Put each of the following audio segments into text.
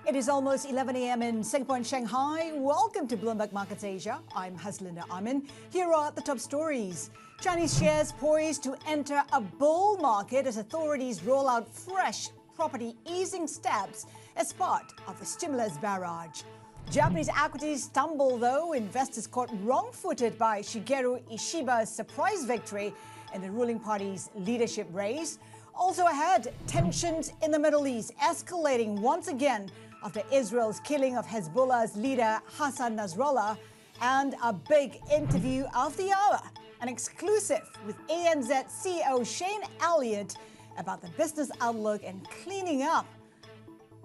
It is almost 11 a.m. in Singapore and Shanghai. Welcome to Bloomberg Markets Asia. I'm Haslinda Amin. Here are the top stories. Chinese shares poised to enter a bull market as authorities roll out fresh property easing steps as part of the stimulus barrage. Japanese equities stumble, though. Investors caught wrong-footed by Shigeru Ishiba's surprise victory in the ruling party's leadership race. Also ahead, tensions in the Middle East escalating once again after Israel's killing of Hezbollah's leader Hassan Nasrallah, and a big interview of the hour, an exclusive with ANZ CEO Shane Elliott about the business outlook and cleaning up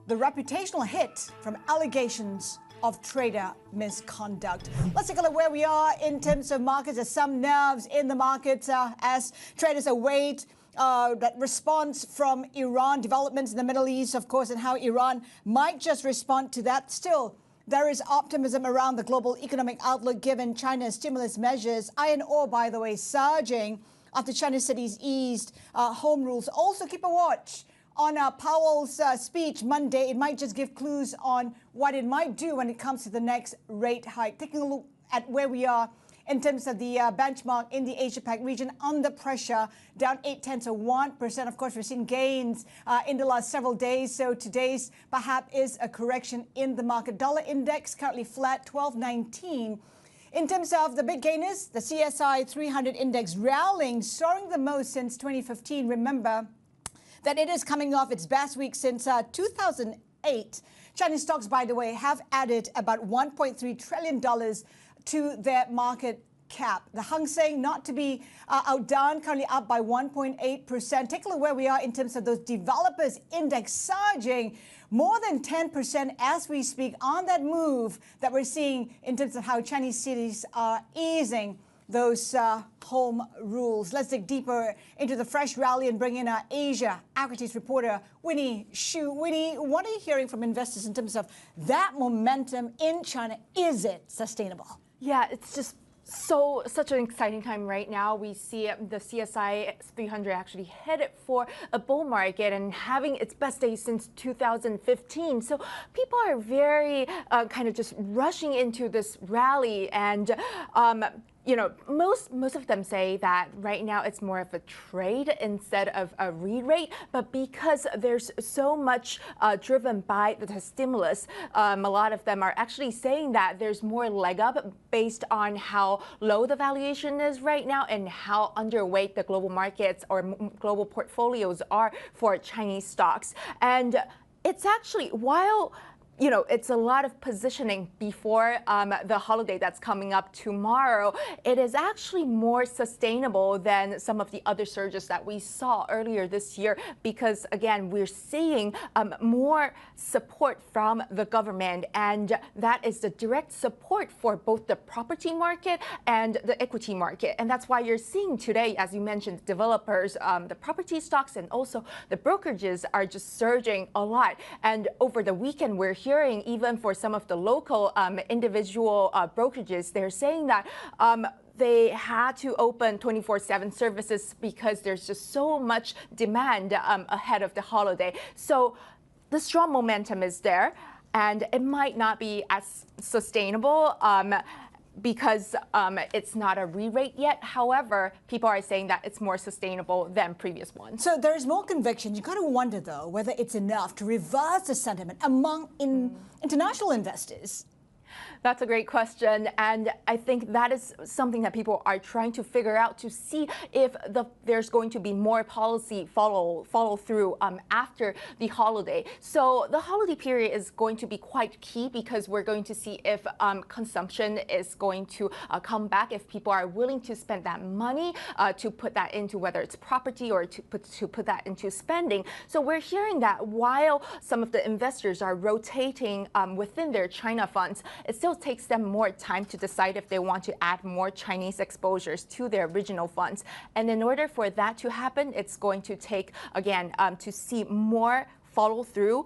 the reputational hit from allegations of trader misconduct. Let's take a look where we are in terms of markets. There's some nerves in the markets as traders await that response from Iran, developments in the Middle East, of course, and how Iran might just respond to that. Still, there is optimism around the global economic outlook given China's stimulus measures. Iron ore, by the way, surging after Chinese cities eased home rules. Also, keep a watch on Powell's speech Monday. It might just give clues on what it might do when it comes to the next rate hike. Taking a look at where we are in terms of the benchmark in the Asia-Pac region, under pressure, down 0.8%. Of course, we've seen gains in the last several days. So today's perhaps is a correction in the market. Dollar index currently flat, 12.19. In terms of the big gainers, the CSI 300 index rallying, soaring the most since 2015. Remember that it is coming off its best week since 2008. Chinese stocks, by the way, have added about $1.3 trillion to their market cap. The Hang Seng not to be outdone, currently up by 1.8%. Take a look where we are in terms of those developers index surging more than 10% as we speak on that move that we're seeing in terms of how Chinese cities are easing those home rules. Let's dig deeper into the fresh rally and bring in our Asia equities reporter, Winnie Xu. Winnie, what are you hearing from investors in terms of that momentum in China? Is it sustainable? Yeah, it's just such an exciting time right now. We see the CSI 300 actually headed for a bull market and having its best day since 2015. So people are very kind of just rushing into this rally, and you know, most of them say that right now it's more of a trade instead of a re-rate. But because there's so much driven by the stimulus, a lot of them are actually saying that there's more leg up based on how low the valuation is right now and how underweight the global markets or global portfolios are for Chinese stocks. And it's actually, while you know, it's a lot of positioning before the holiday that's coming up tomorrow, it is actually more sustainable than some of the other surges that we saw earlier this year because, again, we're seeing more support from the government, and that is the direct support for both the property market and the equity market. And that's why you're seeing today, as you mentioned, developers, the property stocks, and also the brokerages are just surging a lot. And over the weekend, we're hearing even for some of the local individual brokerages, they're saying that they had to open 24/7 services because there's just so much demand ahead of the holiday. So the strong momentum is there, and it might not be as sustainable because it's not a re-rate yet. However, people are saying that it's more sustainable than previous ones. So there's more conviction. You got to wonder, though, whether it's enough to reverse the sentiment among international investors. That's a great question, and I think that is something that people are trying to figure out to see if there's going to be more policy follow through after the holiday. So the holiday period is going to be quite key because we're going to see if consumption is going to come back, if people are willing to spend that money to put that into whether it's property or to put that into spending. So we're hearing that while some of the investors are rotating within their China funds, it still takes them more time to decide if they want to add more Chinese exposures to their original funds. And in order for that to happen, it's going to take, again, to see more follow through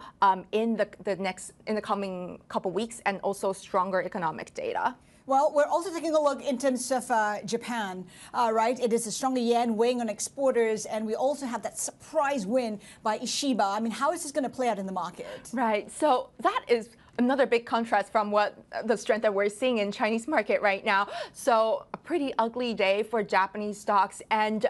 in the coming couple weeks, and also stronger economic data. Well, we're also taking a look in terms of Japan, right? It is a stronger yen weighing on exporters, and we also have that surprise win by Ishiba. I mean, how is this going to play out in the market? Right. So that is another big contrast from what the strength that we're seeing in Chinese market right now. So a pretty ugly day for Japanese stocks. And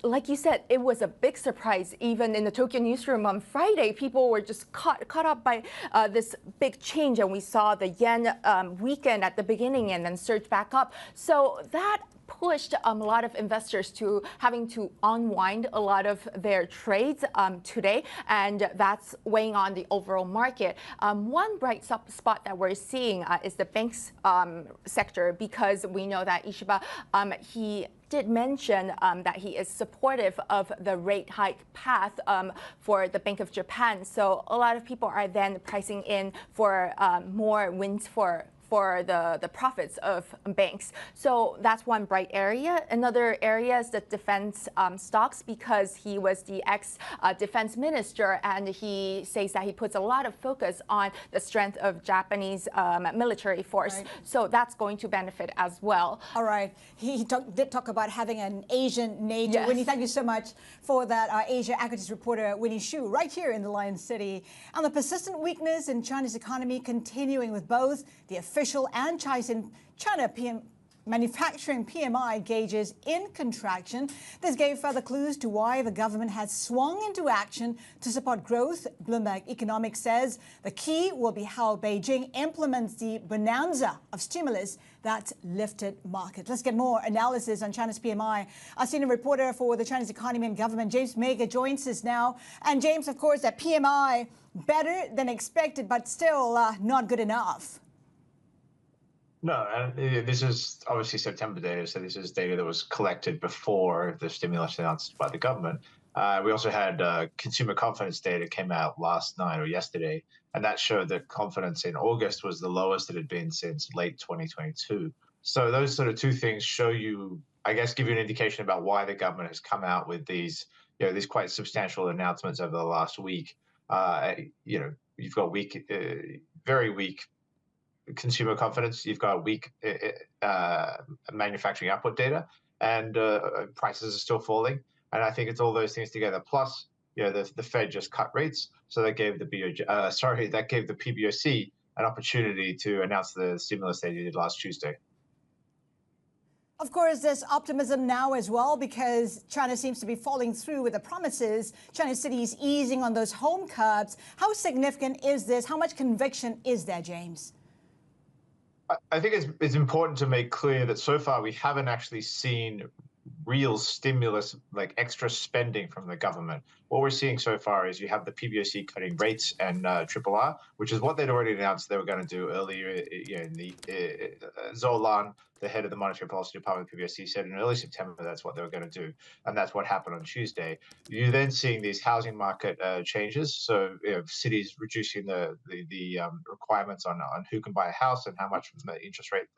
like you said, it was a big surprise. Even in the Tokyo newsroom on Friday, people were just caught up by this big change, and we saw the yen weaken at the beginning and then surge back up. So that pushed a lot of investors to having to unwind a lot of their trades today, and that's weighing on the overall market. One bright spot that we're seeing is the banks sector, because we know that Ishiba, he did mention that he is supportive of the rate hike path for the Bank of Japan. So a lot of people are then pricing in for more wins for the profits of banks. So that's one bright area. Another area is the defense stocks, because he was the ex-defense minister, and he says that he puts a lot of focus on the strength of Japanese military force. Right. So that's going to benefit as well. All right. He did talk about having an Asian nature. Yes. Winnie, thank you so much for that. Asia equities reporter Winnie Xu, right here in the Lion City. And the persistent weakness in China's economy continuing, with both the official and China manufacturing PMI gauges in contraction. This gave further clues to why the government has swung into action to support growth. Bloomberg Economics says the key will be how Beijing implements the bonanza of stimulus that lifted markets. Let's get more analysis on China's PMI. Our senior reporter for the Chinese economy and government, James Mega, joins us now. And James, of course, that PMI better than expected, but still not good enough. No, and this is obviously September data, so this is data that was collected before the stimulus announced by the government. We also had consumer confidence data came out last night or yesterday, and that showed that confidence in August was the lowest it had been since late 2022. So those sort of two things show you, I guess, give you an indication about why the government has come out with these quite substantial announcements over the last week. You've got very weak consumer confidence, you've got weak manufacturing output data, and prices are still falling. And I think it's all those things together. Plus, the Fed just cut rates, so that gave the PBOC an opportunity to announce the stimulus they did last Tuesday. Of course, there's optimism now as well, because China seems to be following through with the promises. Chinese cities easing on those home curbs. How significant is this? How much conviction is there, James? I think it's important to make clear that so far we haven't actually seen real stimulus, like extra spending from the government. What we're seeing so far is you have the PBOC cutting rates and RRR, which is what they'd already announced they were going to do earlier in the Zolan, the head of the Monetary Policy Department, PBOC, said in early September that's what they were going to do, and that's what happened on Tuesday. You're then seeing these housing market changes, so cities reducing the requirements on who can buy a house and how much interest rate,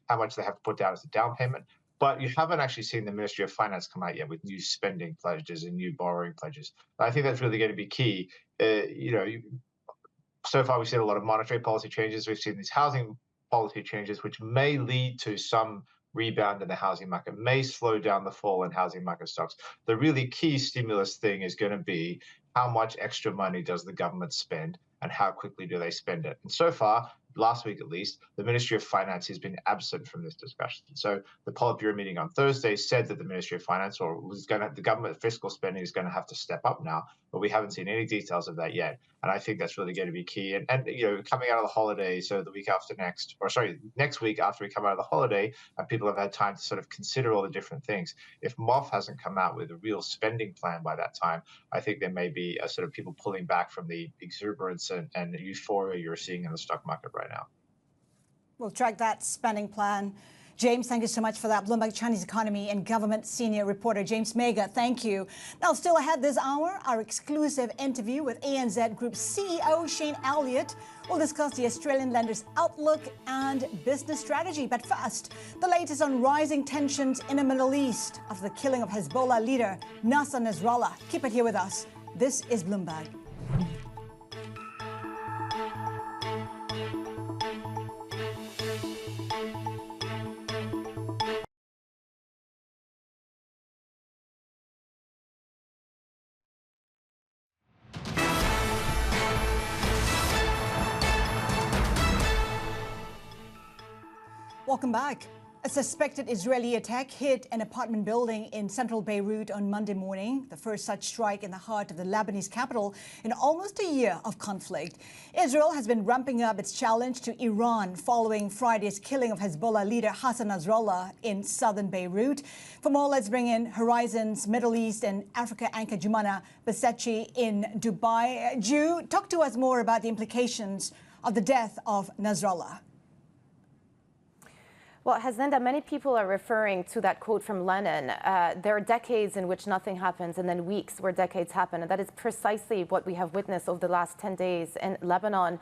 how much they have to put down as a down payment. But you haven't actually seen the Ministry of Finance come out yet with new spending pledges and new borrowing pledges. I think that's really going to be key. So far we've seen a lot of monetary policy changes. We've seen these housing policy changes, which may lead to some rebound in the housing market, may slow down the fall in housing market stocks. The really key stimulus thing is going to be how much extra money does the government spend and how quickly do they spend it. And so far, last week at least, the Ministry of Finance has been absent from this discussion. So the Politburo meeting on Thursday said that the Ministry of Finance, the government fiscal spending is going to have to step up now, but we haven't seen any details of that yet. And I think that's really going to be key. And coming out of the holiday, so the week after next week after we come out of the holiday, and people have had time to sort of consider all the different things. If MOF hasn't come out with a real spending plan by that time, I think there may be a sort of people pulling back from the exuberance and euphoria you're seeing in the stock market right now. We'll track that spending plan. James, thank you so much for that. Bloomberg Chinese economy and government senior reporter James Mega, thank you. Now, still ahead this hour, our exclusive interview with ANZ Group CEO Shane Elliott. We'll discuss the Australian lender's outlook and business strategy. But first, the latest on rising tensions in the Middle East after the killing of Hezbollah leader Nasser Nasrallah. Keep it here with us. This is Bloomberg. Welcome back. A suspected Israeli attack hit an apartment building in central Beirut on Monday morning, the first such strike in the heart of the Lebanese capital in almost a year of conflict. Israel has been ramping up its challenge to Iran following Friday's killing of Hezbollah leader Hassan Nasrallah in southern Beirut. For more, let's bring in Horizon's Middle East and Africa anchor Jumana Basechi in Dubai. Ju, talk to us more about the implications of the death of Nasrallah. Well, Haslinda, many people are referring to that quote from Lenin. There are decades in which nothing happens and then weeks where decades happen. And that is precisely what we have witnessed over the last 10 days in Lebanon.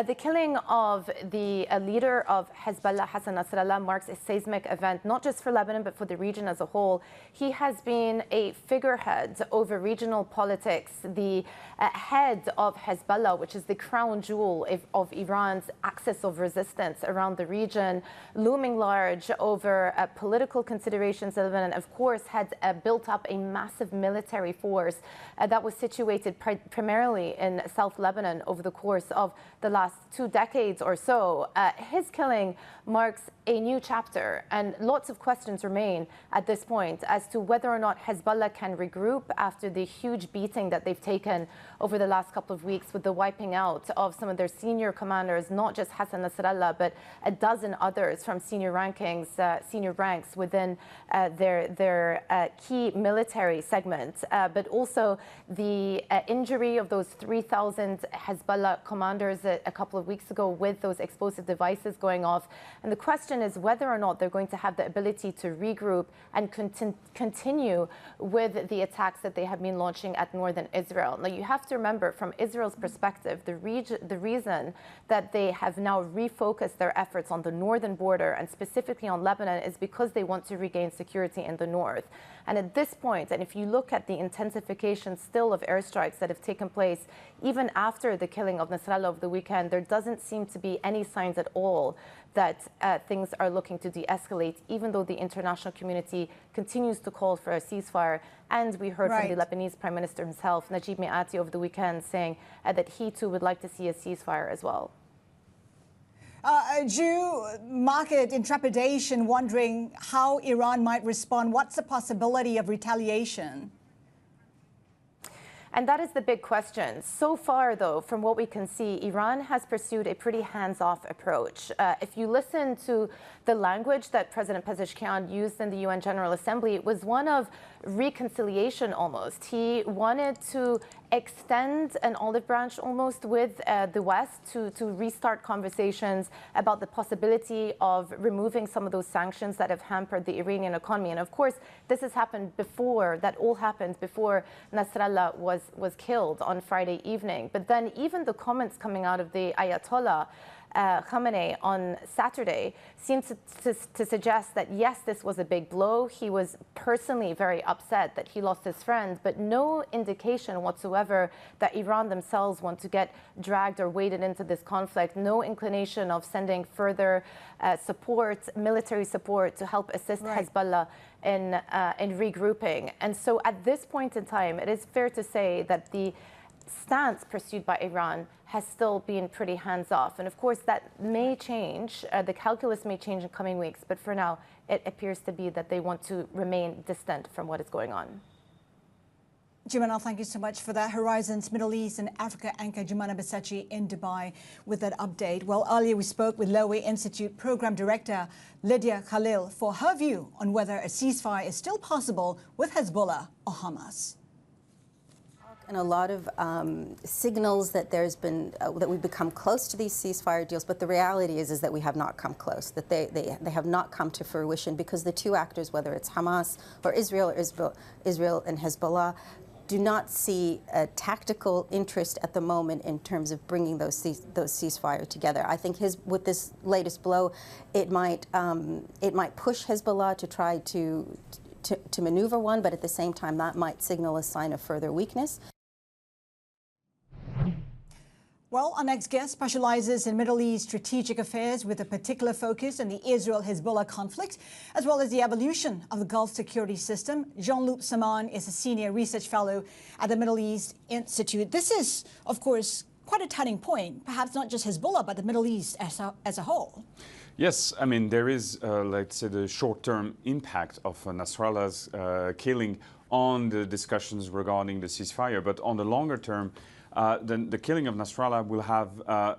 The killing of the leader of Hezbollah, Hassan Nasrallah, marks a seismic event, not just for Lebanon, but for the region as a whole. He has been a figurehead over regional politics, the head of Hezbollah, which is the crown jewel of Iran's axis of resistance around the region, looming large over political considerations. Lebanon, of course, had built up a massive military force that was situated primarily in South Lebanon over the course of the last 2 decades or so. His killing marks a new chapter, and lots of questions remain at this point as to whether or not Hezbollah can regroup after the huge beating that they've taken over the last couple of weeks with the wiping out of some of their senior commanders, not just Hassan Nasrallah, but a dozen others from senior ranks within their key military segments, but also the injury of those 3,000 Hezbollah commanders a couple of weeks ago with those explosive devices going off. And the question is whether or not they're going to have the ability to regroup and continue with the attacks that they have been launching at northern Israel. Now, you have to remember, from Israel's perspective, the reason that they have now refocused their efforts on the northern border and specifically on Lebanon is because they want to regain security in the north. And at this point, and if you look at the intensification still of airstrikes that have taken place even after the killing of Nasrallah over the weekend, there doesn't seem to be any signs at all that things are looking to de-escalate, even though the international community continues to call for a ceasefire. And we heard from the Lebanese Prime Minister himself, Najib Mikati, over the weekend saying that he too would like to see a ceasefire as well. Jew market in trepidation, wondering how Iran might respond. What's the possibility of retaliation? And that is the big question. So far, though, from what we can see, Iran has pursued a pretty hands-off approach. If you listen to the language that President Pezeshkian used in the UN General Assembly, it was one of reconciliation almost. He wanted to extend an olive branch almost with the West to restart conversations about the possibility of removing some of those sanctions that have hampered the Iranian economy. And of course, this has happened before. That all happened before Nasrallah was killed on Friday evening. But then even the comments coming out of the Ayatollah Khamenei on Saturday seemed to suggest that, yes, this was a big blow. He was personally very upset that he lost his friend, but no indication whatsoever that Iran themselves want to get dragged or waded into this conflict. No inclination of sending further support, military support, to help assist Hezbollah in regrouping. And so at this point in time, it is fair to say that the stance pursued by Iran has still been pretty hands-off. And of course, that may change. The calculus may change in coming weeks. But for now, it appears to be that they want to remain distant from what is going on. Jumana, thank you so much for that. Horizon's Middle East and Africa anchor Jumana Basechi in Dubai with that update. Well, earlier we spoke with Lowy Institute Program Director Lydia Khalil for her view on whether a ceasefire is still possible with Hezbollah or Hamas. And a lot of signals that there's been that we've become close to these ceasefire deals, but the reality is that we have not come close. That they have not come to fruition because the two actors, whether it's Hamas or Israel and Hezbollah, do not see a tactical interest at the moment in terms of bringing those ceasefire together. I think with this latest blow, it might push Hezbollah to try to maneuver one, but at the same time that might signal a sign of further weakness. Well, our next guest specializes in Middle East strategic affairs with a particular focus on the Israel-Hezbollah conflict, as well as the evolution of the Gulf security system. Jean-Loup is a senior research fellow at the Middle East Institute. This is, of course, quite a turning point, perhaps not just Hezbollah, but the Middle East as a whole. Yes, I mean, there is, let's say, the short-term impact of Nasrallah's killing on the discussions regarding the ceasefire. But on the longer term, the killing of Nasrallah will have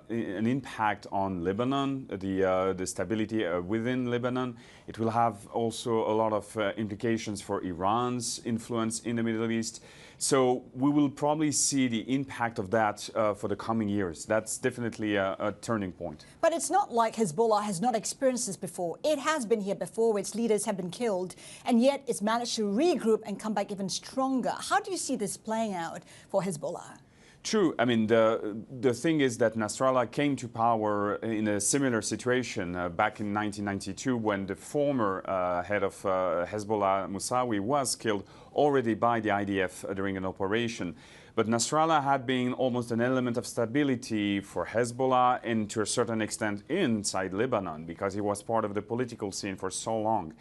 an impact on Lebanon, the stability within Lebanon. It will have also a lot of implications for Iran's influence in the Middle East. So we will probably see the impact of that for the coming years. That's definitely a turning point. But it's not like Hezbollah has not experienced this before. It has been here before, where its leaders have been killed, and yet it's managed to regroup and come back even stronger. How do you see this playing out for Hezbollah? True. I mean, the thing is that Nasrallah came to power in a similar situation back in 1992 when the former head of Hezbollah, Musawi, was killed already by the IDF during an operation. But Nasrallah had been almost an element of stability for Hezbollah and to a certain extent inside Lebanon because he was part of the political scene for so long.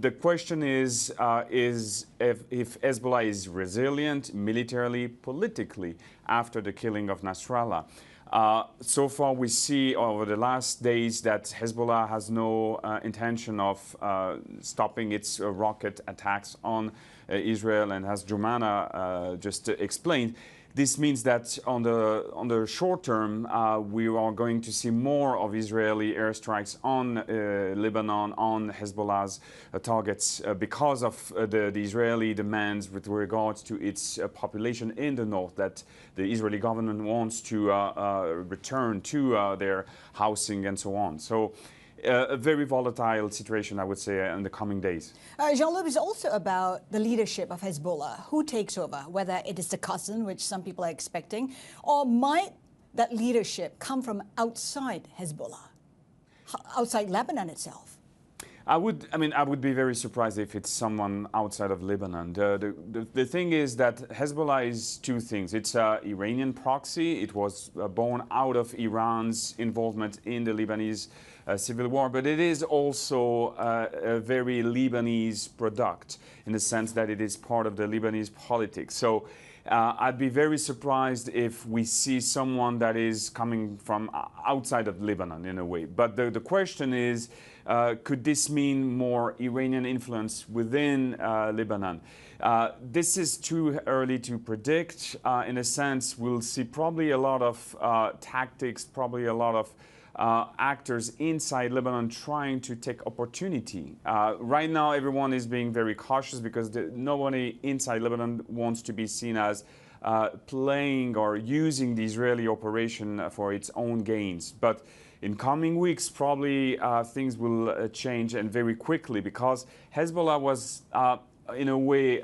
The question is if Hezbollah is resilient militarily, politically, after the killing of Nasrallah. So far, we see over the last days that Hezbollah has no intention of stopping its rocket attacks on Israel, and as Jumana just explained, this means that on the short term, we are going to see more of Israeli airstrikes on Lebanon, on Hezbollah's targets because of the Israeli demands with regards to its population in the north that the Israeli government wants to return to their housing and so on. So a very volatile situation, I would say, in the coming days. Jean-Loup, is also about the leadership of Hezbollah. Who takes over, whether it is the cousin, which some people are expecting, or might that leadership come from outside Hezbollah, outside Lebanon itself? I would be very surprised if it's someone outside of Lebanon. The thing is that Hezbollah is two things. It's an Iranian proxy. It was born out of Iran's involvement in the Lebanese civil war, but it is also a very Lebanese product in the sense that it is part of the Lebanese politics. So I'd be very surprised if we see someone that is coming from outside of Lebanon in a way. But the question is, could this mean more Iranian influence within Lebanon? This is too early to predict. In a sense, we'll see probably a lot of tactics, probably a lot of actors inside Lebanon trying to take opportunity. Right now, everyone is being very cautious because nobody inside Lebanon wants to be seen as playing or using the Israeli operation for its own gains. But in coming weeks, probably things will change, and very quickly, because Hezbollah was, in a way,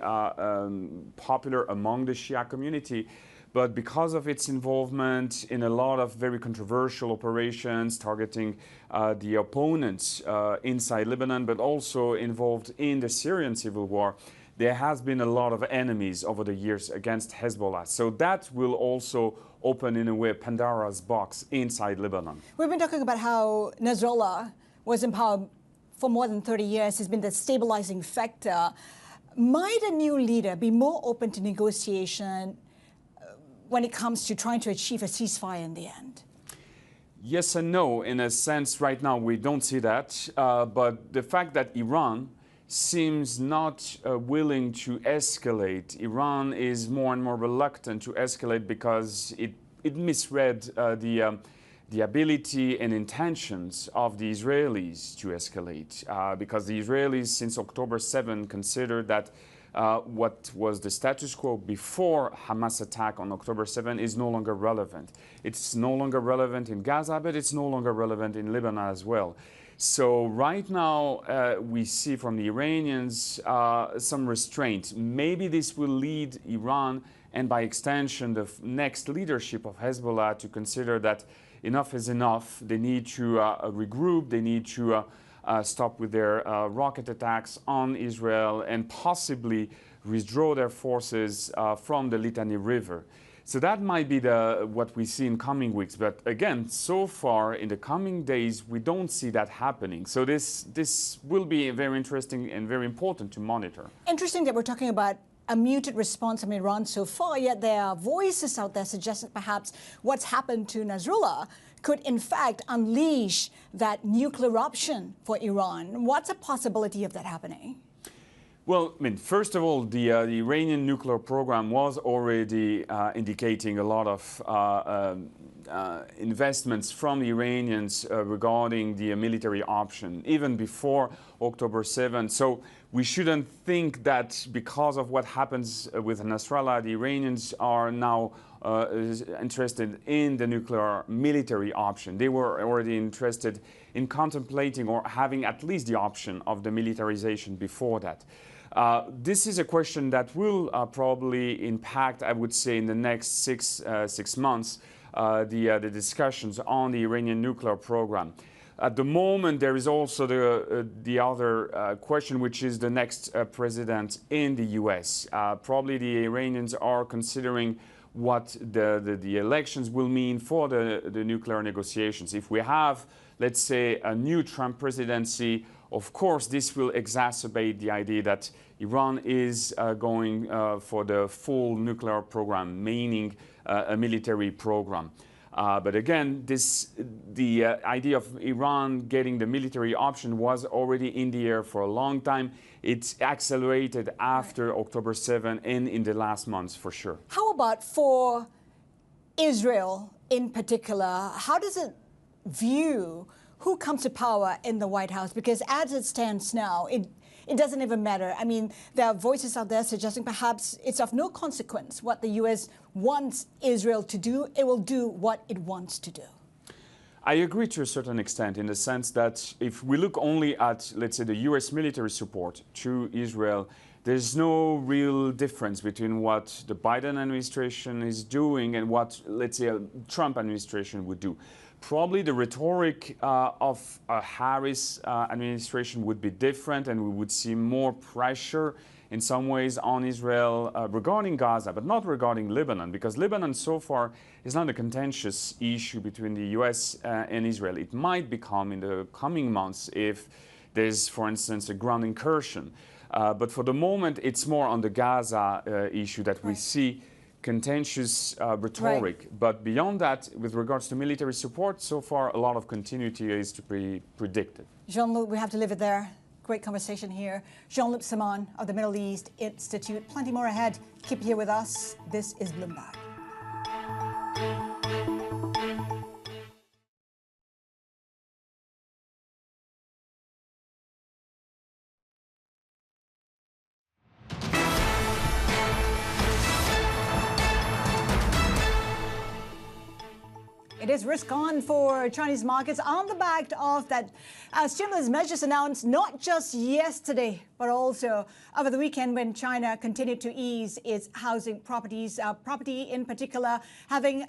popular among the Shia community. But because of its involvement in a lot of very controversial operations targeting the opponents inside Lebanon, but also involved in the Syrian civil war, there has been a lot of enemies over the years against Hezbollah. So that will also open, in a way, Pandora's box inside Lebanon. We've been talking about how Nasrallah was in power for more than 30 years, has been the stabilizing factor. Might a new leader be more open to negotiation when it comes to trying to achieve a ceasefire in the end? Yes and no. In a sense, right now we don't see that. But the fact that Iran seems not willing to escalate. Iran is more and more reluctant to escalate because it misread the ability and intentions of the Israelis to escalate. Because the Israelis, since October 7, considered that what was the status quo before Hamas attack on October 7 is no longer relevant. It's no longer relevant in Gaza, but it's no longer relevant in Lebanon as well. So right now we see from the Iranians some restraint. Maybe this will lead Iran and by extension the next leadership of Hezbollah to consider that enough is enough. They need to regroup. They need to stop with their rocket attacks on Israel and possibly withdraw their forces from the Litani River. So that might be what we see in coming weeks. But again, so far in the coming days, we don't see that happening. So this will be very interesting and very important to monitor. Interesting that we're talking about a muted response from Iran so far, yet there are voices out there suggesting perhaps what's happened to Nasrallah could in fact unleash that nuclear option for Iran. What's a possibility of that happening? Well, I mean, first of all, the Iranian nuclear program was already indicating a lot of investments from the Iranians regarding the military option, even before October 7. So we shouldn't think that because of what happens with Nasrallah, the Iranians are now interested in the nuclear military option. They were already interested in contemplating or having at least the option of the militarization before that. This is a question that will probably impact, I would say, in the next six months, the discussions on the Iranian nuclear program. At the moment, there is also the other question, which is the next president in the U.S. Probably the Iranians are considering what the elections will mean for the nuclear negotiations. If we have, let's say, a new Trump presidency, of course, this will exacerbate the idea that Iran is going for the full nuclear program, meaning a military program. But again, the idea of Iran getting the military option was already in the air for a long time. It's accelerated after October 7 and in the last months, for sure. How about for Israel in particular? How does it view who comes to power in the White House? Because as it stands now, it doesn't even matter. I mean, there are voices out there suggesting perhaps it's of no consequence what the U.S. wants Israel to do. It will do what it wants to do. I agree to a certain extent, in the sense that if we look only at, let's say, the U.S. military support to Israel, there's no real difference between what the Biden administration is doing and what, let's say, a Trump administration would do. Probably the rhetoric of a Harris administration would be different, and we would see more pressure in some ways on Israel regarding Gaza, but not regarding Lebanon, because Lebanon so far is not a contentious issue between the US and Israel. It might become in the coming months if there's, for instance, a ground incursion. But for the moment, it's more on the Gaza issue that we see contentious rhetoric. Right. But beyond that, with regards to military support, so far a lot of continuity is to be predicted. Jean-Loup, we have to leave it there. Great conversation here. Jean-Loup Simon of the Middle East Institute. Plenty more ahead. Keep here with us. This is Bloomberg. It is risk on for Chinese markets on the back of that stimulus measures announced not just yesterday, but also over the weekend when China continued to ease its housing property in particular, having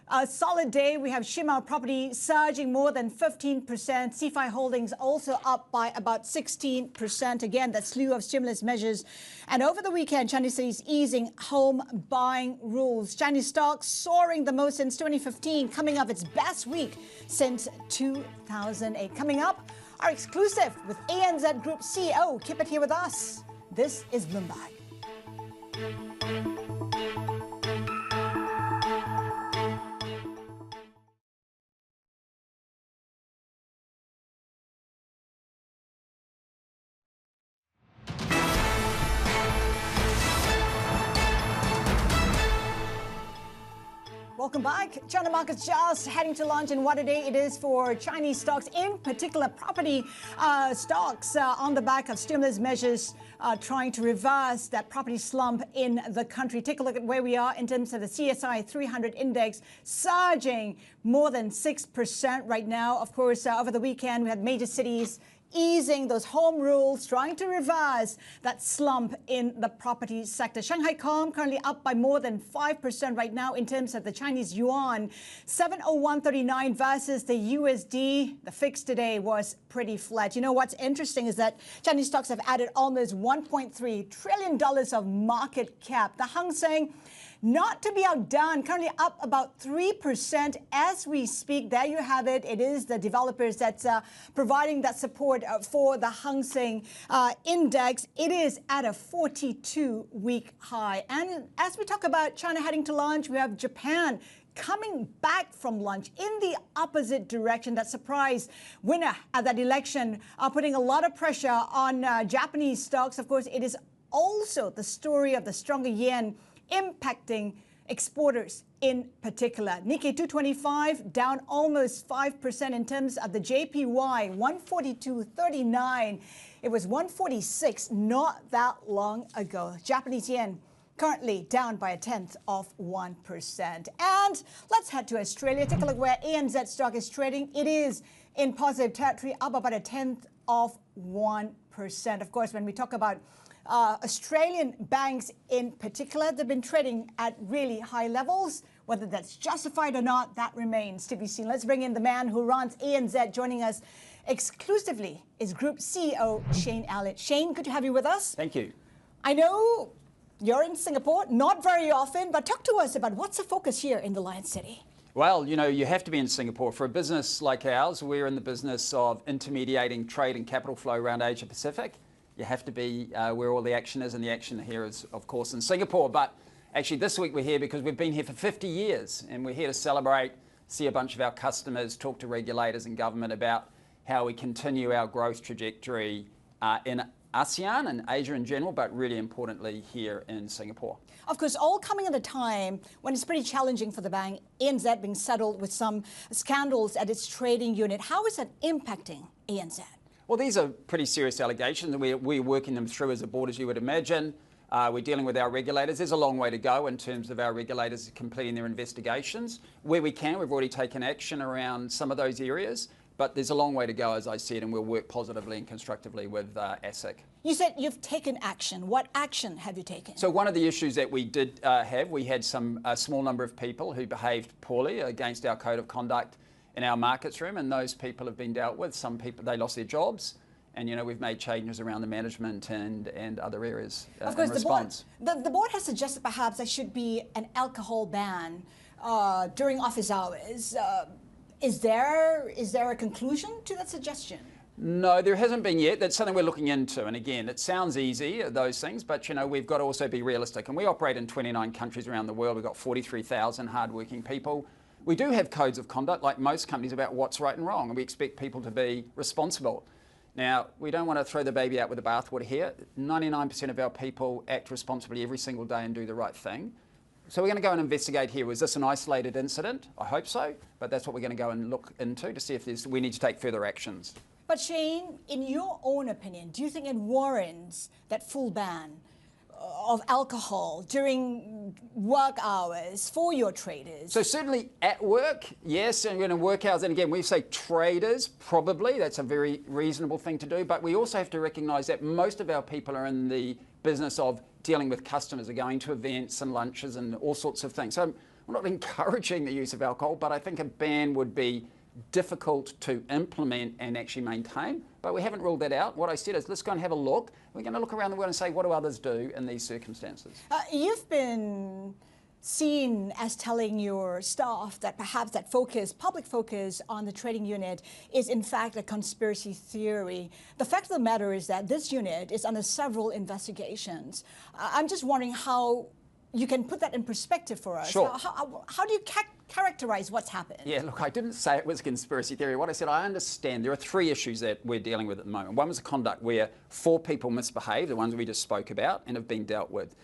a solid day. We have Shima property surging more than 15%. CFI Holdings also up by about 16%. Again, that slew of stimulus measures. And over the weekend, Chinese cities easing home buying rules. Chinese stocks soaring the most since 2015, coming off its best week since 2008. Coming up, our exclusive with ANZ Group CEO. Keep it here with us. This is Bloomberg. Welcome back. China markets just heading to lunch, and what a day it is for Chinese stocks, in particular property stocks on the back of stimulus measures trying to reverse that property slump in the country. Take a look at where we are in terms of the CSI 300 index surging more than 6% right now. Of course, over the weekend, we had major cities easing those home rules, trying to reverse that slump in the property sector. Shanghai Com currently up by more than 5% right now in terms of the Chinese yuan, 701.39 versus the USD. The fix today was pretty flat. You know what's interesting is that Chinese stocks have added almost $1.3 trillion of market cap. The Hang Seng not to be outdone, currently up about 3% as we speak. There you have it. It is the developers that's providing that support for the Hang Seng index. It is at a 42-week high. And as we talk about China heading to lunch, we have Japan coming back from lunch in the opposite direction. That surprise winner at that election putting a lot of pressure on Japanese stocks. Of course, it is also the story of the stronger yen impacting exporters in particular. Nikkei 225 down almost 5% in terms of the JPY, 142.39. It was 146 not that long ago. Japanese yen currently down by 0.1%. And let's head to Australia. Take a look where ANZ stock is trading. It is in positive territory, up about 0.1%. Of course, when we talk about Australian banks in particular, they've been trading at really high levels. Whether that's justified or not, that remains to be seen. Let's bring in the man who runs ANZ. Joining us exclusively is Group CEO Shane Elliott. Shane, good to have you with us. Thank you. I know you're in Singapore, not very often, but talk to us about what's the focus here in the Lion City. Well, you know, you have to be in Singapore. For a business like ours, we're in the business of intermediating trade and capital flow around Asia Pacific. You have to be where all the action is, and the action here is, of course, in Singapore. But actually, this week we're here because we've been here for 50 years, and we're here to celebrate, see a bunch of our customers, talk to regulators and government about how we continue our growth trajectory in ASEAN and Asia in general, but really importantly here in Singapore. Of course, all coming at a time when it's pretty challenging for the bank, ANZ being settled with some scandals at its trading unit. How is that impacting ANZ? Well, these are pretty serious allegations, and we're working them through as a board, as you would imagine. We're dealing with our regulators. There's a long way to go in terms of our regulators completing their investigations. Where we can, we've already taken action around some of those areas, but there's a long way to go, as I said, and we'll work positively and constructively with ASIC. You said you've taken action. What action have you taken? So one of the issues that we did have, we had a small number of people who behaved poorly against our code of conduct in our markets room, and those people have been dealt with. Some people, they lost their jobs, and we've made changes around the management and other areas of course, in response. The board has suggested perhaps there should be an alcohol ban during office hours. Is there a conclusion to that suggestion? No, there hasn't been yet. That's something we're looking into. And again, it sounds easy, those things, but we've got to also be realistic. And we operate in 29 countries around the world. We've got 43,000 hardworking people. We do have codes of conduct, like most companies, about what's right and wrong, and we expect people to be responsible. Now, we don't want to throw the baby out with the bathwater here. 99% of our people act responsibly every single day and do the right thing. So we're going to go and investigate here. Was this an isolated incident? I hope so, but that's what we're going to go and look into to see if we need to take further actions. But Shane, in your own opinion, do you think it warrants that full ban of alcohol during work hours for your traders? So certainly at work, yes, and in work hours, and again, we say traders, probably, that's a very reasonable thing to do, but we also have to recognise that most of our people are in the business of dealing with customers, are going to events and lunches and all sorts of things. So I'm not encouraging the use of alcohol, but I think a ban would be difficult to implement and actually maintain, but we haven't ruled that out. What I said is, let's go and have a look. We're going to look around the world and say, what do others do in these circumstances? You've been seen as telling your staff that perhaps that public focus on the trading unit is in fact a conspiracy theory. The fact of the matter is that this unit is under several investigations. I'm just wondering how you can put that in perspective for us. Sure. How do you characterize what's happened? Yeah, look, I didn't say it was a conspiracy theory. What I said, I understand there are three issues that we're dealing with at the moment. One was the conduct where 4 people misbehaved, the ones we just spoke about, and have been dealt with.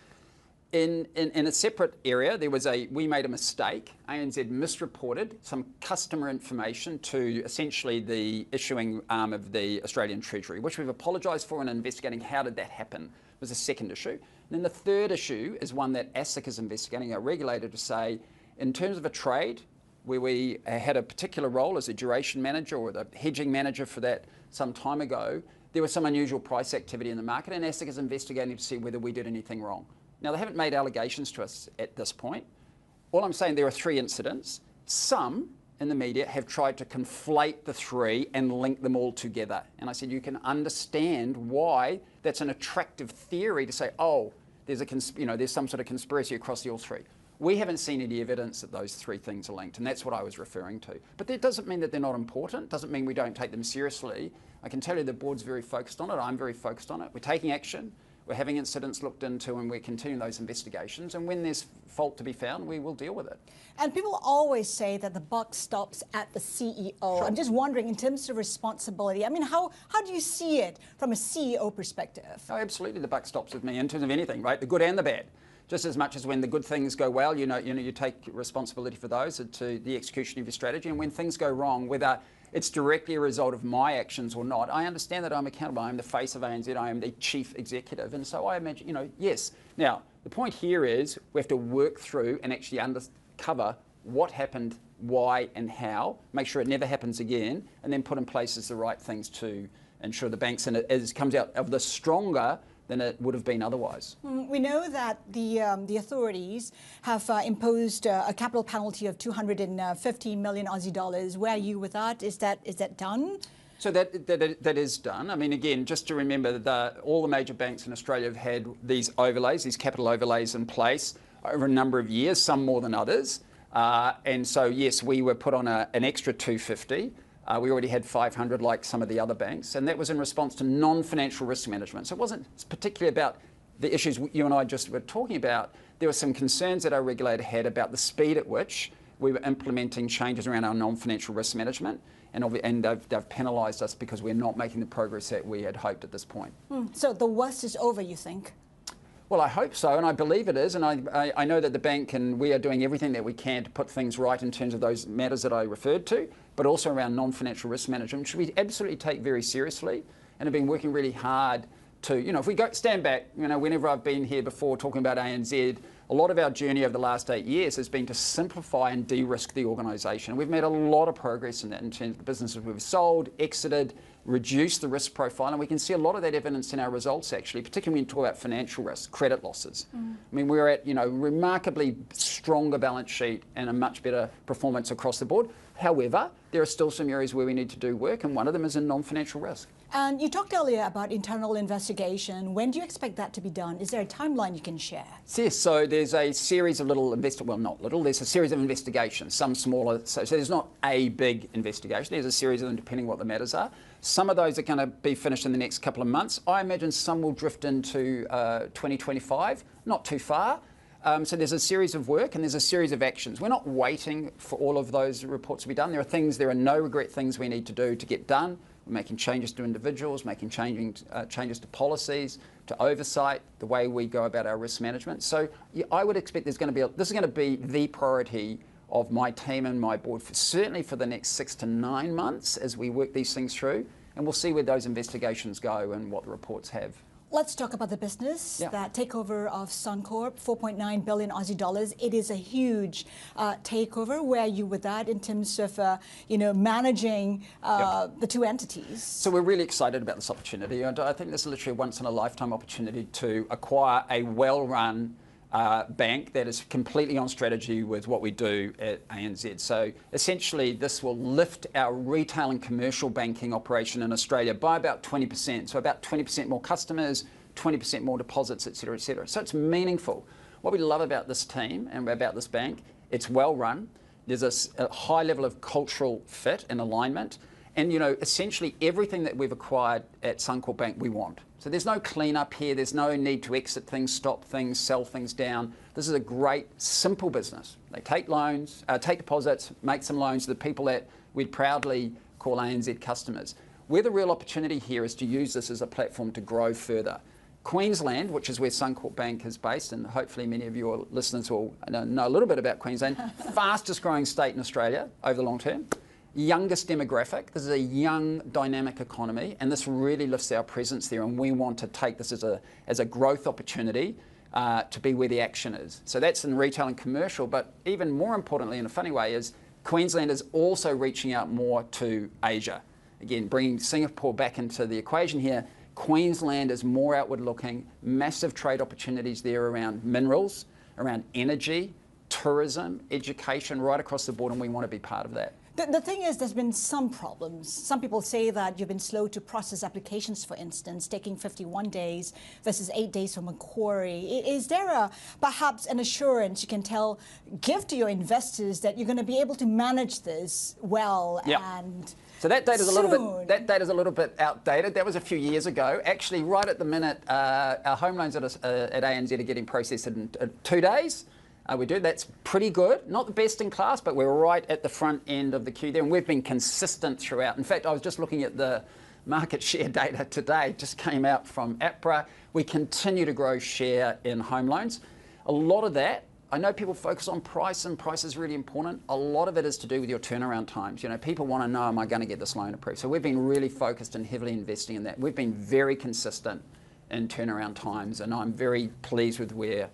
In a separate area, we made a mistake. ANZ misreported some customer information to essentially the issuing arm of the Australian Treasury, which we've apologised for and investigating how did that happen was a second issue. And then the third issue is one that ASIC is investigating, our regulator, to say, in terms of a trade where we had a particular role as a duration manager or the hedging manager for that some time ago, there was some unusual price activity in the market, and ASIC is investigating to see whether we did anything wrong. Now, they haven't made allegations to us at this point. All I'm saying, there are 3 incidents. Some in the media have tried to conflate the 3 and link them all together. And I said, you can understand why that's an attractive theory to say, oh, there's some sort of conspiracy across the all 3. We haven't seen any evidence that those three things are linked, and that's what I was referring to. But that doesn't mean that they're not important, doesn't mean we don't take them seriously. I can tell you the board's very focused on it, I'm very focused on it. We're taking action, we're having incidents looked into, and we're continuing those investigations, and when there's fault to be found, we will deal with it. And people always say that the buck stops at the CEO. Sure. I'm just wondering, in terms of responsibility, I mean, how do you see it from a CEO perspective? Oh, absolutely, the buck stops with me in terms of anything, right? The good and the bad. Just as much as when the good things go well, you take responsibility for those, to the execution of your strategy. And when things go wrong, whether it's directly a result of my actions or not, I understand that I'm accountable. I'm the face of ANZ. I am the chief executive. And so I imagine, yes. Now, the point here is we have to work through and actually uncover what happened, why and how, make sure it never happens again, and then put in place the right things to ensure the banks, and it comes out of this stronger than it would have been otherwise. We know that the authorities have imposed a capital penalty of 250 million Aussie dollars. Where are you with that? Is that done? So that is done. I mean, again, just to remember that all the major banks in Australia have had these overlays, these capital overlays in place over a number of years, some more than others. And so, yes, we were put on an extra 250. We already had 500 like some of the other banks, and that was in response to non-financial risk management. So it wasn't particularly about the issues you and I just were talking about. There were some concerns that our regulator had about the speed at which we were implementing changes around our non-financial risk management, and they've penalised us because we're not making the progress that we had hoped at this point. So the worst is over, you think? Well, I hope so, and I believe it is, and I know that the bank and we are doing everything that we can to put things right in terms of those matters that I referred to, but also around non-financial risk management, which we absolutely take very seriously and have been working really hard to, if we stand back, whenever I've been here before talking about ANZ, a lot of our journey over the last 8 years has been to simplify and de-risk the organisation. We've made a lot of progress in that in terms of the businesses we've sold, exited, reduced the risk profile, and we can see a lot of that evidence in our results actually, particularly when you talk about financial risk, credit losses. I mean, we're at, remarkably stronger balance sheet and a much better performance across the board. However, there are still some areas where we need to do work, and one of them is in non-financial risk. And you talked earlier about internal investigation. When do you expect that to be done? Is there a timeline you can share? Yes, so there's a series of there's a series of investigations, some smaller, so there's not a big investigation, there's a series of them depending what the matters are. Some of those are going to be finished in the next couple of months. I imagine some will drift into 2025, not too far. So there's a series of work and there's a series of actions. We're not waiting for all of those reports to be done. There are no regret things we need to do to get done. We're making changes to individuals, making changes to policies, to oversight, the way we go about our risk management. So I would expect this is going to be the priority of my team and my board, certainly for the next 6 to 9 months as we work these things through. And we'll see where those investigations go and what the reports have. Let's talk about the business. Yeah. That takeover of Suncorp, 4.9 billion Aussie dollars. It is a huge takeover. Where are you with that in terms of managing the two entities? So we're really excited about this opportunity. And I think this is literally a once-in-a-lifetime opportunity to acquire a well-run bank that is completely on strategy with what we do at ANZ. So essentially this will lift our retail and commercial banking operation in Australia by about 20%. So about 20% more customers, 20% more deposits, et cetera, et cetera. So it's meaningful. What we love about this team and about this bank, it's well run. There's a high level of cultural fit and alignment. And, essentially everything that we've acquired at Suncorp Bank, we want. So there's no clean up here. There's no need to exit things, stop things, sell things down. This is a great, simple business. They take loans, take deposits, make some loans to the people that we'd proudly call ANZ customers. Where the real opportunity here is to use this as a platform to grow further. Queensland, which is where Suncorp Bank is based, and hopefully many of your listeners will know a little bit about Queensland, fastest growing state in Australia over the long term. Youngest demographic. This is a young, dynamic economy, and this really lifts our presence there. And we want to take this as a growth opportunity to be where the action is. So that's in retail and commercial, but even more importantly, in a funny way, is Queensland is also reaching out more to Asia. Again, bringing Singapore back into the equation here. Queensland is more outward-looking. Massive trade opportunities there around minerals, around energy, tourism, education, right across the board, and we want to be part of that. The thing is, there's been some problems. Some people say that you've been slow to process applications, for instance, taking 51 days versus 8 days for Macquarie. Is there perhaps an assurance you can give to your investors that you're going to be able to manage this well? And so that data's a little bit outdated. That was a few years ago. Actually, right at the minute, our home loans at ANZ are getting processed in 2 days. That's pretty good. Not the best in class, but we're right at the front end of the queue there, and we've been consistent throughout. In fact, I was just looking at the market share data today, just came out from APRA. We continue to grow share in home loans. A lot of that, I know people focus on price, and price is really important. A lot of it is to do with your turnaround times. You know, people want to know, am I going to get this loan approved? So we've been really focused and heavily investing in that. We've been very consistent in turnaround times, and I'm very pleased with where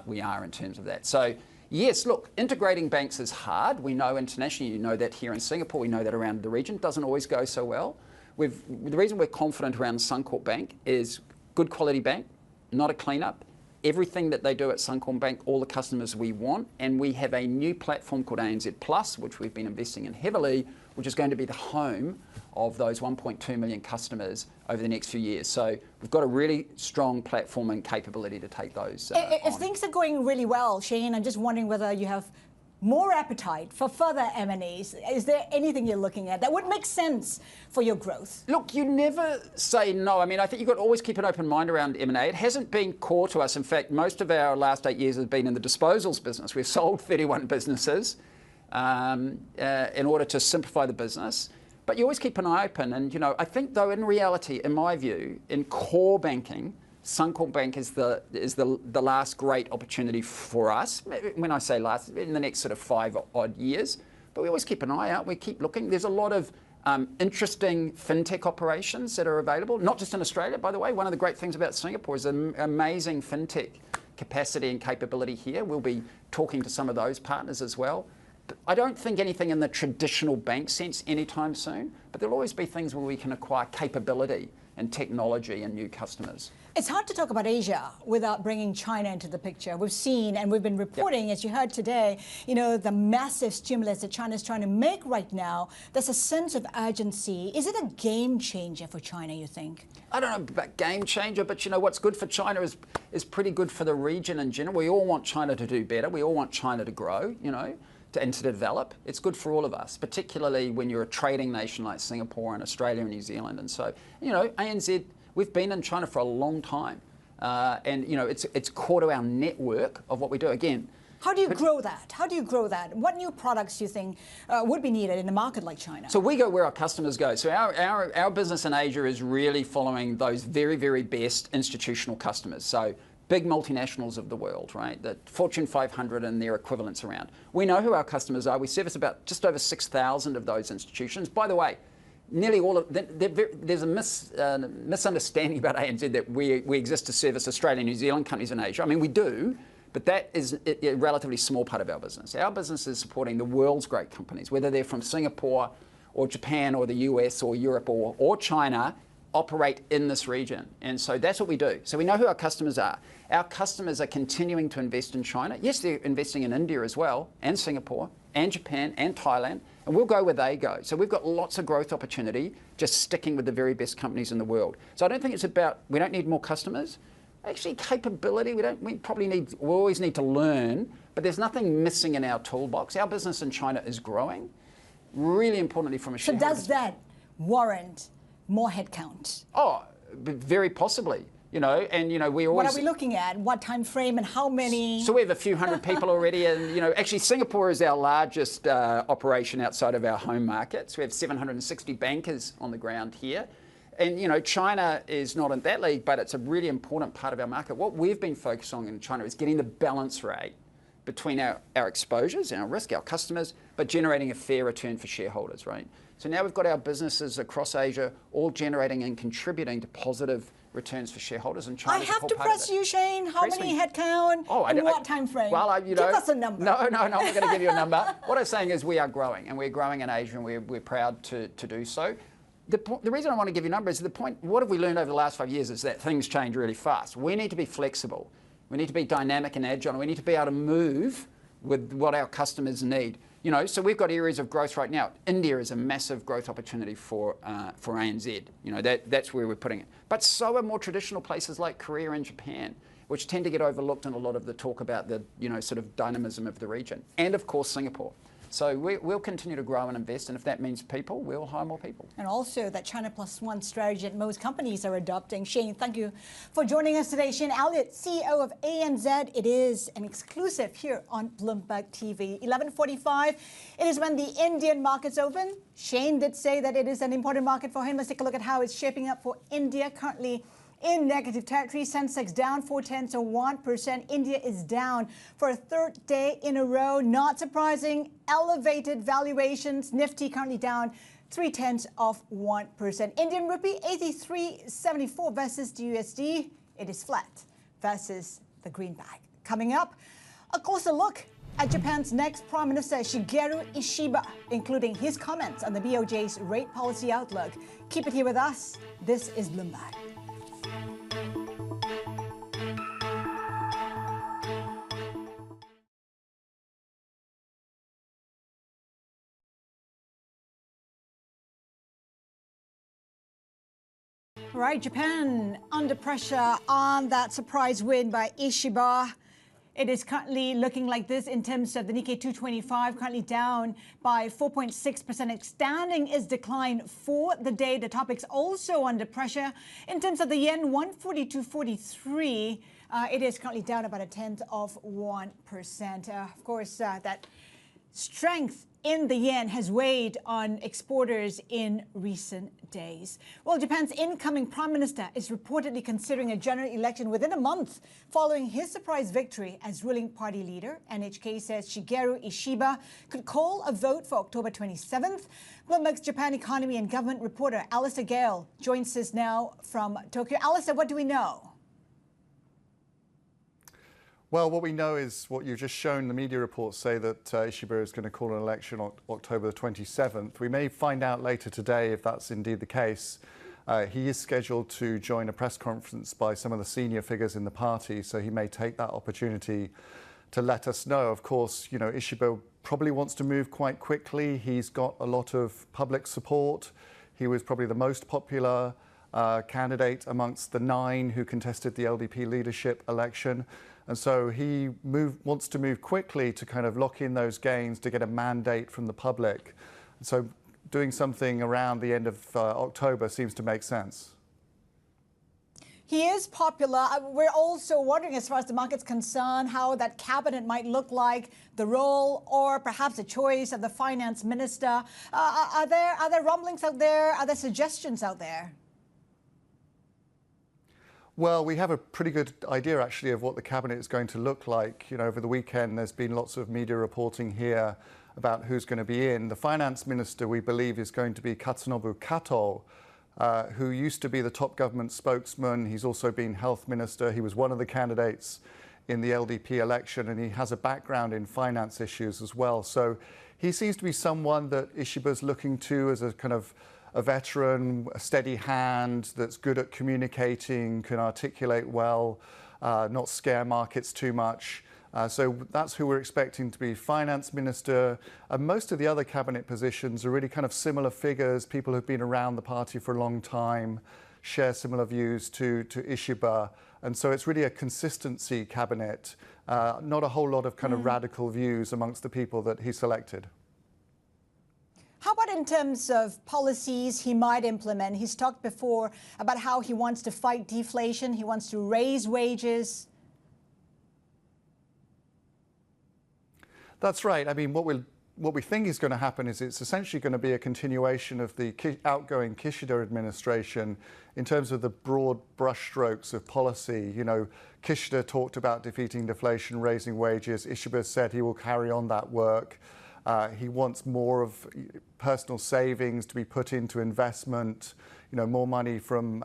we are in terms of that. So yes, look, integrating banks is hard. We know internationally, you know that here in Singapore, we know that around the region. It doesn't always go so well. The reason we're confident around Suncorp Bank is good quality bank, not a cleanup. Everything that they do at Suncorp Bank, all the customers we want, and we have a new platform called ANZ Plus, which we've been investing in heavily, which is going to be the home of those 1.2 million customers over the next few years. So we've got a really strong platform and capability to take those If on. things are going really well, Shane, I'm just wondering whether you have more appetite for further M&As. Is there anything you're looking at that would make sense for your growth? Look, you never say no. I mean, I think you've got to always keep an open mind around M&A. It hasn't been core to us. In fact, most of our last 8 years has been in the disposals business. We've sold 31 businesses in order to simplify the business. But you always keep an eye open. And, you know, I think, though, in reality, in my view, in core banking, Suncorp Bank is the last great opportunity for us. When I say last, in the next sort of 5 odd years. But we always keep an eye out. We keep looking. There's a lot of interesting fintech operations that are available, not just in Australia, by the way. One of the great things about Singapore is an amazing fintech capacity and capability here. We'll be talking to some of those partners as well. I don't think anything in the traditional bank sense anytime soon, but there'll always be things where we can acquire capability and technology and new customers. It's hard to talk about Asia without bringing China into the picture. We've seen and we've been reporting, as you heard today, you know, the massive stimulus that China is trying to make right now. There's a sense of urgency. Is it a game changer for China, you think? I don't know about game changer, but you know what's good for China is pretty good for the region in general. We all want China to do better. We all want China to grow, you know, and to develop. It's good for all of us, particularly when you're a trading nation like Singapore and Australia and New Zealand. And so, you know, ANZ, we've been in China for a long time. And, you know, it's core to our network of what we do. Again, how do you grow that? How do you grow that? What new products do you think would be needed in a market like China? So we go where our customers go. So our business in Asia is really following those very, very best institutional customers. So big multinationals of the world, right? The Fortune 500 and their equivalents around. We know who our customers are. We service about just over 6,000 of those institutions. By the way, nearly all of them, there's a misunderstanding about ANZ that we exist to service Australia and New Zealand companies in Asia. I mean, we do, but that is a relatively small part of our business. Our business is supporting the world's great companies, whether they're from Singapore or Japan or the US or Europe or China, operate in this region. And so that's what we do. So we know who our customers are. Our customers are continuing to invest in China. Yes, they're investing in India as well, and Singapore, and Japan, and Thailand, and we'll go where they go. So we've got lots of growth opportunity just sticking with the very best companies in the world. So I don't think it's about, we don't need more customers. Actually, capability, we always need to learn, but there's nothing missing in our toolbox. Our business in China is growing, really importantly from a shareholder. So does that warrant more headcount? Oh, very possibly. You know, and you know, we always. What are we looking at? What time frame and how many? So we have a few hundred people already, and you know, actually Singapore is our largest operation outside of our home markets. We have 760 bankers on the ground here, and you know, China is not in that league, but it's a really important part of our market. What we've been focused on in China is getting the balance rate between our exposures and our risk, our customers, but generating a fair return for shareholders, right? So now we've got our businesses across Asia all generating and contributing to positive returns for shareholders, and China. I have to press you, Shane. How many headcount? And what time frame? Well, you know, give us a number. No, I'm not going to give you a number. What I'm saying is we are growing, and we're growing in Asia, and we're proud to do so. The reason I want to give you a number is the point. What have we learned over the last 5 years is that things change really fast. We need to be flexible. We need to be dynamic and agile. And we need to be able to move with what our customers need. You know, so we've got areas of growth right now. India is a massive growth opportunity for ANZ. You know, that's where we're putting it. But so are more traditional places like Korea and Japan, which tend to get overlooked in a lot of the talk about the, you know, sort of dynamism of the region. And of course, Singapore. So we'll continue to grow and invest, and if that means people, we'll hire more people. And also that China Plus One strategy that most companies are adopting. Shane, thank you for joining us today. Shane Elliott, CEO of ANZ. It is an exclusive here on Bloomberg TV. 11:45, it is when the Indian markets open. Shane did say that it is an important market for him. Let's take a look at how it's shaping up for India. Currently in negative territory, Sensex down 0.4%. India is down for a third day in a row. Not surprising, elevated valuations. Nifty currently down 0.3%. Indian rupee 83.74 versus the USD. It is flat versus the greenback. Coming up, a closer look at Japan's next Prime Minister Shigeru Ishiba, including his comments on the BOJ's rate policy outlook. Keep it here with us. This is Bloomberg. Right, Japan under pressure on that surprise win by Ishiba. It is currently looking like this in terms of the Nikkei 225, currently down by 4.6%, extending its decline for the day. The topic's also under pressure. In terms of the yen, 142.43, it is currently down about 0.1%. Of course, that strength in the yen has weighed on exporters in recent days. Well, Japan's incoming prime minister is reportedly considering a general election within a month following his surprise victory as ruling party leader. NHK says Shigeru Ishiba could call a vote for October 27th. Bloomberg's Japan economy and government reporter Alistair Gale joins us now from Tokyo. Alistair, what do we know? Well, what we know is what you've just shown. The media reports say that Ishiba is going to call an election on October the 27th. We may find out later today if that's indeed the case. He is scheduled to join a press conference by some of the senior figures in the party, so he may take that opportunity to let us know. Of course, you know, Ishiba probably wants to move quite quickly. He's got a lot of public support. He was probably the most popular candidate amongst the 9 who contested the LDP leadership election. And so he wants to move quickly to kind of lock in those gains to get a mandate from the public. So doing something around the end of October seems to make sense. He is popular. We're also wondering, as far as the market's concerned, how that cabinet might look like, the role or perhaps the choice of the finance minister. Are there rumblings out there? Are there suggestions out there? Well, we have a pretty good idea, actually, of what the cabinet is going to look like. You know, over the weekend, there's been lots of media reporting here about who's going to be in. The finance minister, we believe, is going to be Katsunobu Kato, who used to be the top government spokesman. He's also been health minister. He was one of the candidates in the LDP election, and he has a background in finance issues as well. So he seems to be someone that Ishiba's looking to as a kind of a veteran, a steady hand that's good at communicating, can articulate well, not scare markets too much. So that's who we're expecting to be finance minister. Most of the other cabinet positions are really kind of similar figures, people who've been around the party for a long time, share similar views to Ishiba. And so it's really a consistency cabinet, not a whole lot of kind of radical views amongst the people that he selected. How about in terms of policies he might implement? He's talked before about how he wants to fight deflation. He wants to raise wages. That's right. I mean, what we think is going to happen is it's essentially going to be a continuation of the outgoing Kishida administration in terms of the broad brushstrokes of policy. You know, Kishida talked about defeating deflation, raising wages. Ishiba said he will carry on that work. He wants more of personal savings to be put into investment, you know, more money from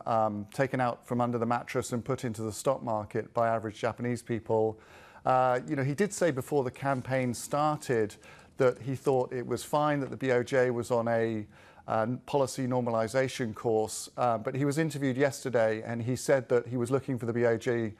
taken out from under the mattress and put into the stock market by average Japanese people. You know, he did say before the campaign started that he thought it was fine that the BOJ was on a policy normalization course, but he was interviewed yesterday and he said that he was looking for the BOJ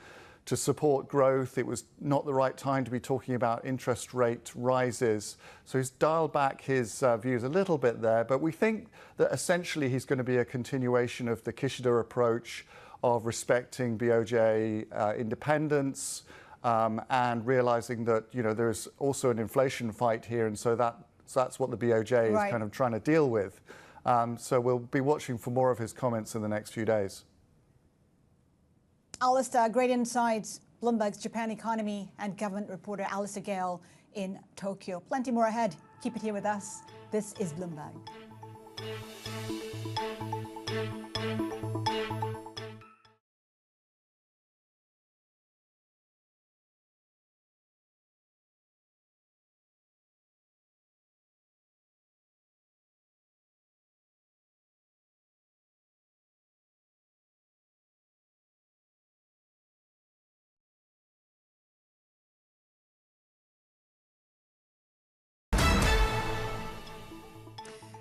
to support growth. It was not the right time to be talking about interest rate rises. So he's dialed back his views a little bit there. But we think that essentially he's going to be a continuation of the Kishida approach of respecting BOJ independence and realizing that, you know, there's also an inflation fight here. And so that's what the BOJ is kind of trying to deal with. So we'll be watching for more of his comments in the next few days. Alistair, great insights. Bloomberg's Japan economy and government reporter Alistair Gale in Tokyo. Plenty more ahead. Keep it here with us. This is Bloomberg.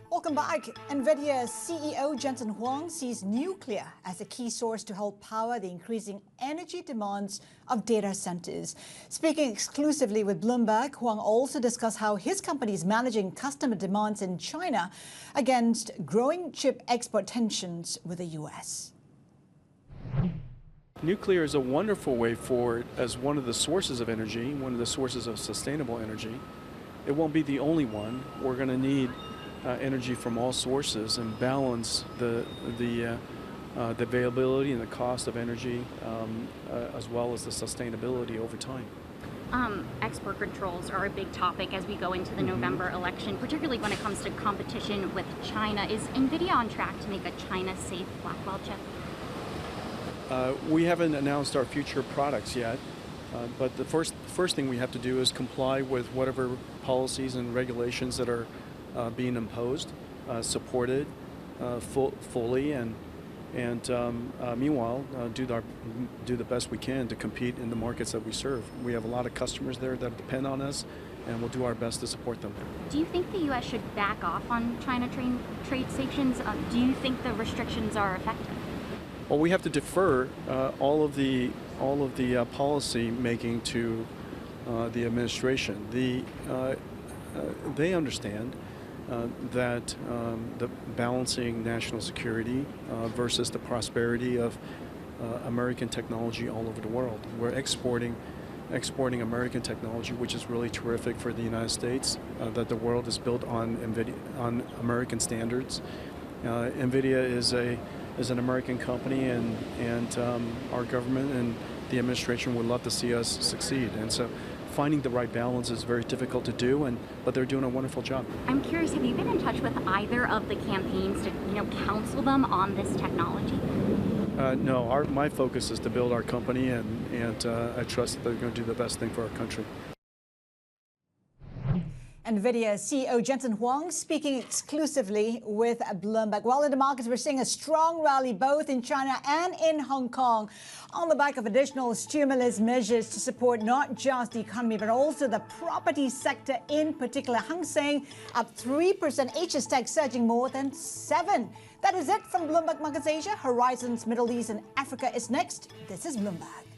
Welcome back. NVIDIA CEO Jensen Huang sees nuclear as a key source to help power the increasing energy demands of data centers. Speaking exclusively with Bloomberg, Huang also discussed how his company is managing customer demands in China against growing chip export tensions with the U.S. Nuclear is a wonderful way forward as one of the sources of energy, one of the sources of sustainable energy. It won't be the only one. We're going to need energy from all sources and balance the availability and the cost of energy as well as the sustainability over time. Export controls are a big topic as we go into the November election, particularly when it comes to competition with China. Is NVIDIA on track to make a China-safe Blackwell chip? We haven't announced our future products yet, but the first thing we have to do is comply with whatever policies and regulations that are being imposed, supported fully, and meanwhile do the best we can to compete in the markets that we serve. We have a lot of customers there that depend on us, and we'll do our best to support them. Do you think the U.S. should back off on China trade sanctions? Do you think the restrictions are effective? Well, we have to defer all of the policy making to the administration. They understand that the balancing national security versus the prosperity of American technology all over the world. We're exporting American technology, which is really terrific for the United States, that the world is built on NVIDIA, on American standards. NVIDIA is an American company, and our government and the administration would love to see us succeed. And so finding the right balance is very difficult to do, but they're doing a wonderful job. I'm curious, have you been in touch with either of the campaigns to counsel them on this technology? No, my focus is to build our company, and I trust that they're going to do the best thing for our country. NVIDIA CEO Jensen Huang speaking exclusively with Bloomberg. While in the markets, we're seeing a strong rally both in China and in Hong Kong on the back of additional stimulus measures to support not just the economy, but also the property sector in particular. Hang Seng up 3%, HS Tech surging more than 7%. That is it from Bloomberg Markets Asia. Horizons Middle East and Africa is next. This is Bloomberg.